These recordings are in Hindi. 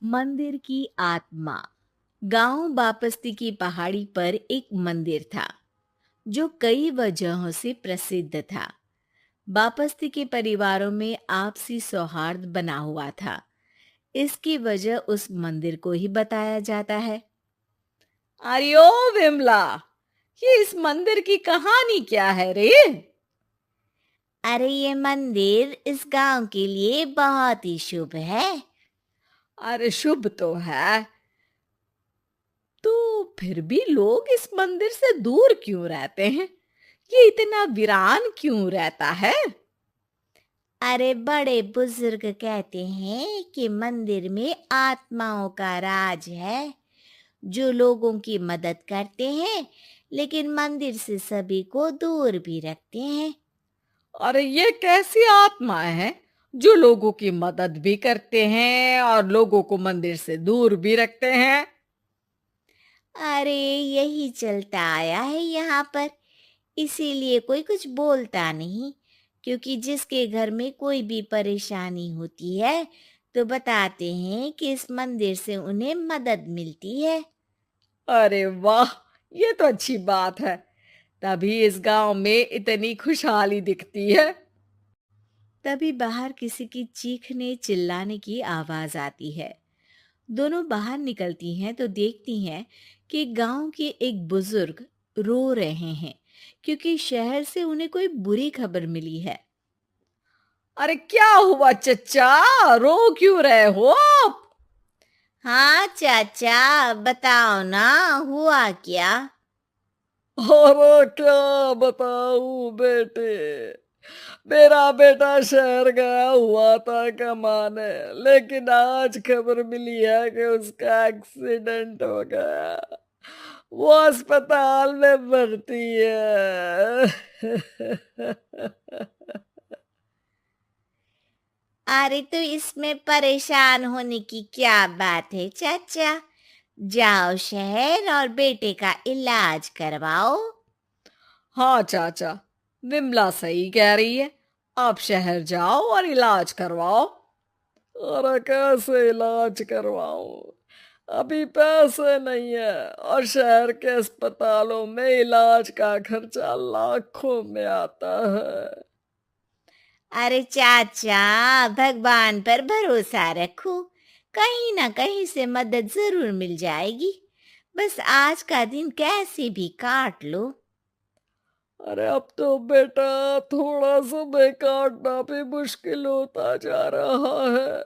मंदिर की आत्मा। गांव बापस्ती की पहाड़ी पर एक मंदिर था जो कई वजहों से प्रसिद्ध था। बापस्ती के परिवारों में आपसी सौहार्द बना हुआ था। इसकी वजह उस मंदिर को ही बताया जाता है। अरे ओ विमला, ये इस मंदिर की कहानी क्या है रे? अरे ये मंदिर इस गांव के लिए बहुत ही शुभ है। अरे शुभ तो है, तो फिर भी लोग इस मंदिर से दूर क्यों रहते हैं? ये इतना वीरान क्यों रहता है? अरे बड़े बुजुर्ग कहते हैं कि मंदिर में आत्माओं का राज है जो लोगों की मदद करते हैं, लेकिन मंदिर से सभी को दूर भी रखते हैं। और ये कैसी आत्माएं हैं जो लोगों की मदद भी करते हैं और लोगों को मंदिर से दूर भी रखते हैं? अरे यही चलता आया है यहाँ पर, इसीलिए कोई कुछ बोलता नहीं। क्योंकि जिसके घर में कोई भी परेशानी होती है तो बताते हैं कि इस मंदिर से उन्हें मदद मिलती है। अरे वाह, ये तो अच्छी बात है। तभी इस गांव में इतनी खुशहाली दिखती है। तभी बाहर किसी की चीखने चिल्लाने की आवाज आती है। दोनों बाहर निकलती हैं तो देखती हैं कि गांव के एक बुजुर्ग रो रहे हैं क्योंकि शहर से उन्हें कोई बुरी खबर मिली है। अरे क्या हुआ चच्चा, रो क्यों रहे हो आप? हाँ चाचा, बताओ ना, हुआ क्या? अरे क्या बताऊं बेटे, मेरा बेटा शहर गया हुआ था कमाने, लेकिन आज खबर मिली है कि उसका एक्सीडेंट हो गया। वो अस्पताल में भर्ती है। अरे तो इसमें परेशान होने की क्या बात है चाचा? जाओ शहर और बेटे का इलाज करवाओ। हाँ चाचा, विमला सही कह रही है। आप शहर जाओ और इलाज करवाओ। अरे कैसे इलाज करवाऊं, अभी पैसे नहीं है और शहर के अस्पतालों में इलाज का खर्चा लाखों में आता है। अरे चाचा, भगवान पर भरोसा रखो, कहीं ना कहीं से मदद जरूर मिल जाएगी। बस आज का दिन कैसे भी काट लो। अरे अब तो बेटा थोड़ा समय काटना भी मुश्किल होता जा रहा है।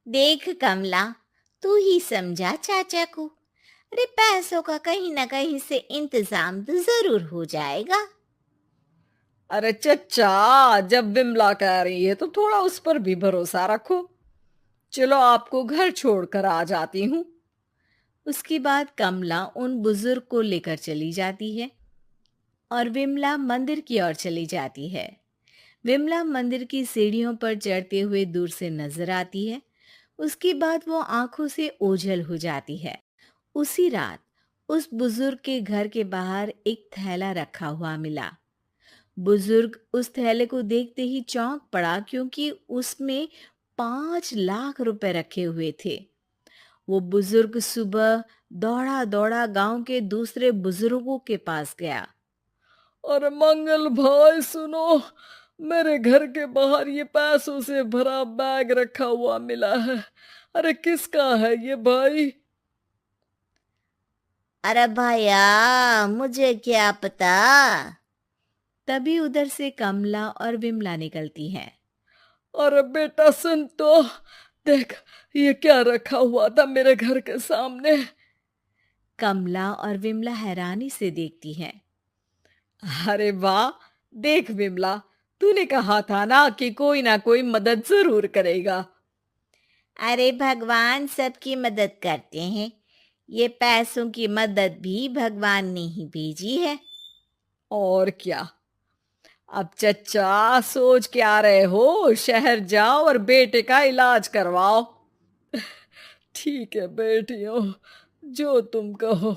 देख कमला, तू ही समझा चाचा को। अरे पैसों का कहीं ना कहीं से इंतजाम तो जरूर हो जाएगा। अरे चच्चा, जब विमला कह रही है तो थोड़ा उस पर भी भरोसा रखो। चलो आपको घर छोड़कर आ जाती हूँ। उसके बाद कमला उन बुजुर्ग को लेकर चली जाती है और विमला मंदिर की ओर चली जाती है। विमला मंदिर की सीढ़ियों पर चढ़ते हुए दूर से नजर आती है। उसके बाद वो आंखों से ओझल हो जाती है। उसी रात उस बुजुर्ग के घर के बाहर एक थैला रखा हुआ मिला। बुजुर्ग उस थैले को देखते ही चौंक पड़ा क्योंकि उसमें 5 लाख रुपए रखे हुए थे। वो बुजुर्ग सुबह दौड़ा दौड़ा गांव के दूसरे बुजुर्गों के पास गया। और मंगल भाई सुनो, मेरे घर के बाहर ये पैसों से भरा बैग रखा हुआ मिला है। अरे किसका है ये भाई? अरे भैया, मुझे क्या पता। तभी उधर से कमला और विमला निकलती हैं। अरे बेटा सुन तो, देख ये क्या रखा हुआ था मेरे घर के सामने। कमला और विमला हैरानी से देखती हैं। अरे वाह, देख विमला, तूने कहा था ना कि कोई ना कोई मदद जरूर करेगा। अरे भगवान सबकी मदद करते हैं। ये पैसों की मदद भी भगवान ने ही भेजी है। और क्या। अब चच्चा सोच क्या रहे हो, शहर जाओ और बेटे का इलाज करवाओ। ठीक है बेटियों, जो तुम कहो।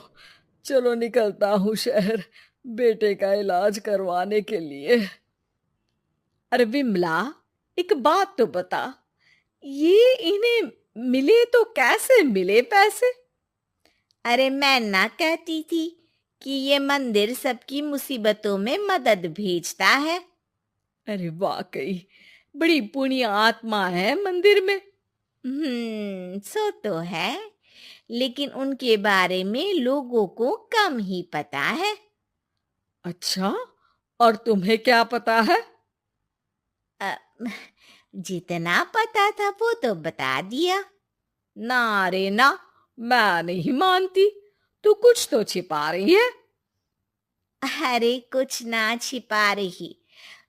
चलो निकलता हूँ शहर बेटे का इलाज करवाने के लिए। अरे विमला, एक बात तो बता, ये इन्हें मिले तो कैसे मिले पैसे? अरे मैं ना कहती थी कि ये मंदिर सबकी मुसीबतों में मदद भेजता है। अरे वाकई बड़ी पुण्य आत्मा है मंदिर में। सो तो है, लेकिन उनके बारे में लोगों को कम ही पता है। अच्छा, और तुम्हें क्या पता है? अ, जितना पता था वो तो बता दिया। ना रे ना, मैं नहीं मानती। तू कुछ तो छिपा रही है। अरे कुछ ना छिपा रही,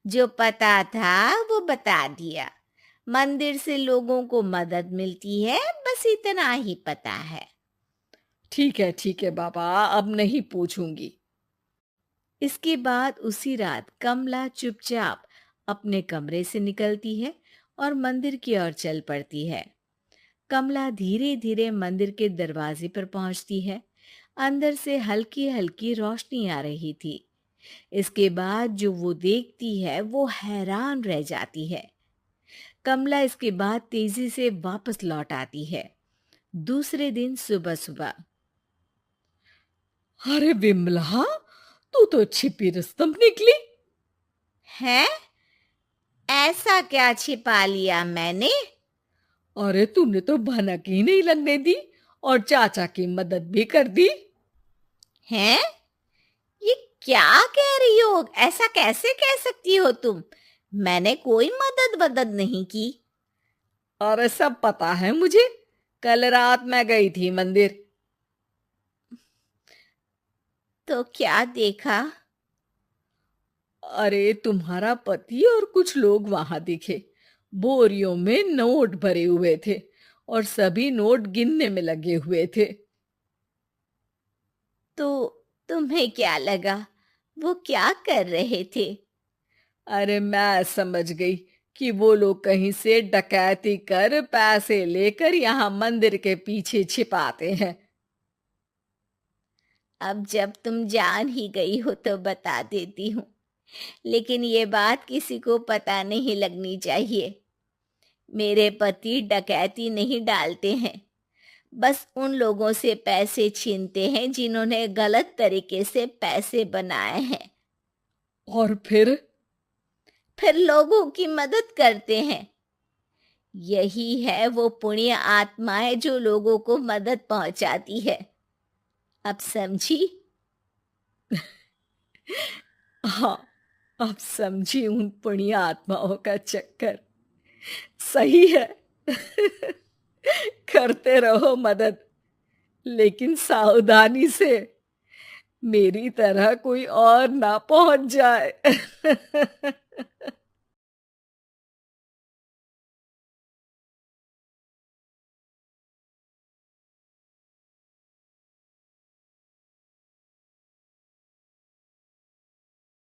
जो पता था वो बता दिया। मंदिर से लोगों को मदद मिलती है, बस इतना ही पता है। ठीक है बाबा, अब नहीं पूछूंगी। इसके बाद उसी रात कमला चुपचाप अपने कमरे से निकलती है और मंदिर की ओर चल पड़ती है। कमला धीरे धीरे मंदिर के दरवाजे पर पहुंचती है। अंदर से हल्की हल्की रोशनी आ रही थी। इसके बाद जो वो देखती है वो हैरान रह जाती है। कमला इसके बाद तेजी से वापस लौट आती है। दूसरे दिन सुबह सुबह। अरे विमला, तू तो छिपी रुस्तम निकली। हैं? ऐसा क्या छिपा लिया मैंने? अरे तूने तो भनक ही नहीं लगने दी और चाचा की मदद भी कर दी। हैं? ये क्या कह रही हो? ऐसा कैसे कह सकती हो तुम? मैंने कोई मदद वदद नहीं की। अरे सब पता है मुझे। कल रात मैं गई थी मंदिर। तो क्या देखा? अरे तुम्हारा पति और कुछ लोग वहां दिखे। बोरियों में नोट भरे हुए थे और सभी नोट गिनने में लगे हुए थे। तो तुम्हें क्या लगा? वो क्या कर रहे थे? अरे मैं समझ गई कि वो लोग कहीं से डकैती कर पैसे लेकर यहाँ मंदिर के पीछे छिपाते हैं। अब जब तुम जान ही गई हो तो बता देती हूँ, लेकिन ये बात किसी को पता नहीं लगनी चाहिए। मेरे पति डकैती नहीं डालते हैं, बस उन लोगों से पैसे छीनते हैं जिन्होंने गलत तरीके से पैसे बनाए हैं। और फिर लोगों की मदद करते हैं। यही है वो पुण्य आत्माएं जो लोगों को मदद पहुंचाती है। अब समझी? हाँ, अब समझी उन पुण्य आत्माओं का चक्कर। सही है। करते रहो मदद, लेकिन सावधानी से। मेरी तरह कोई और ना पहुंच जाए।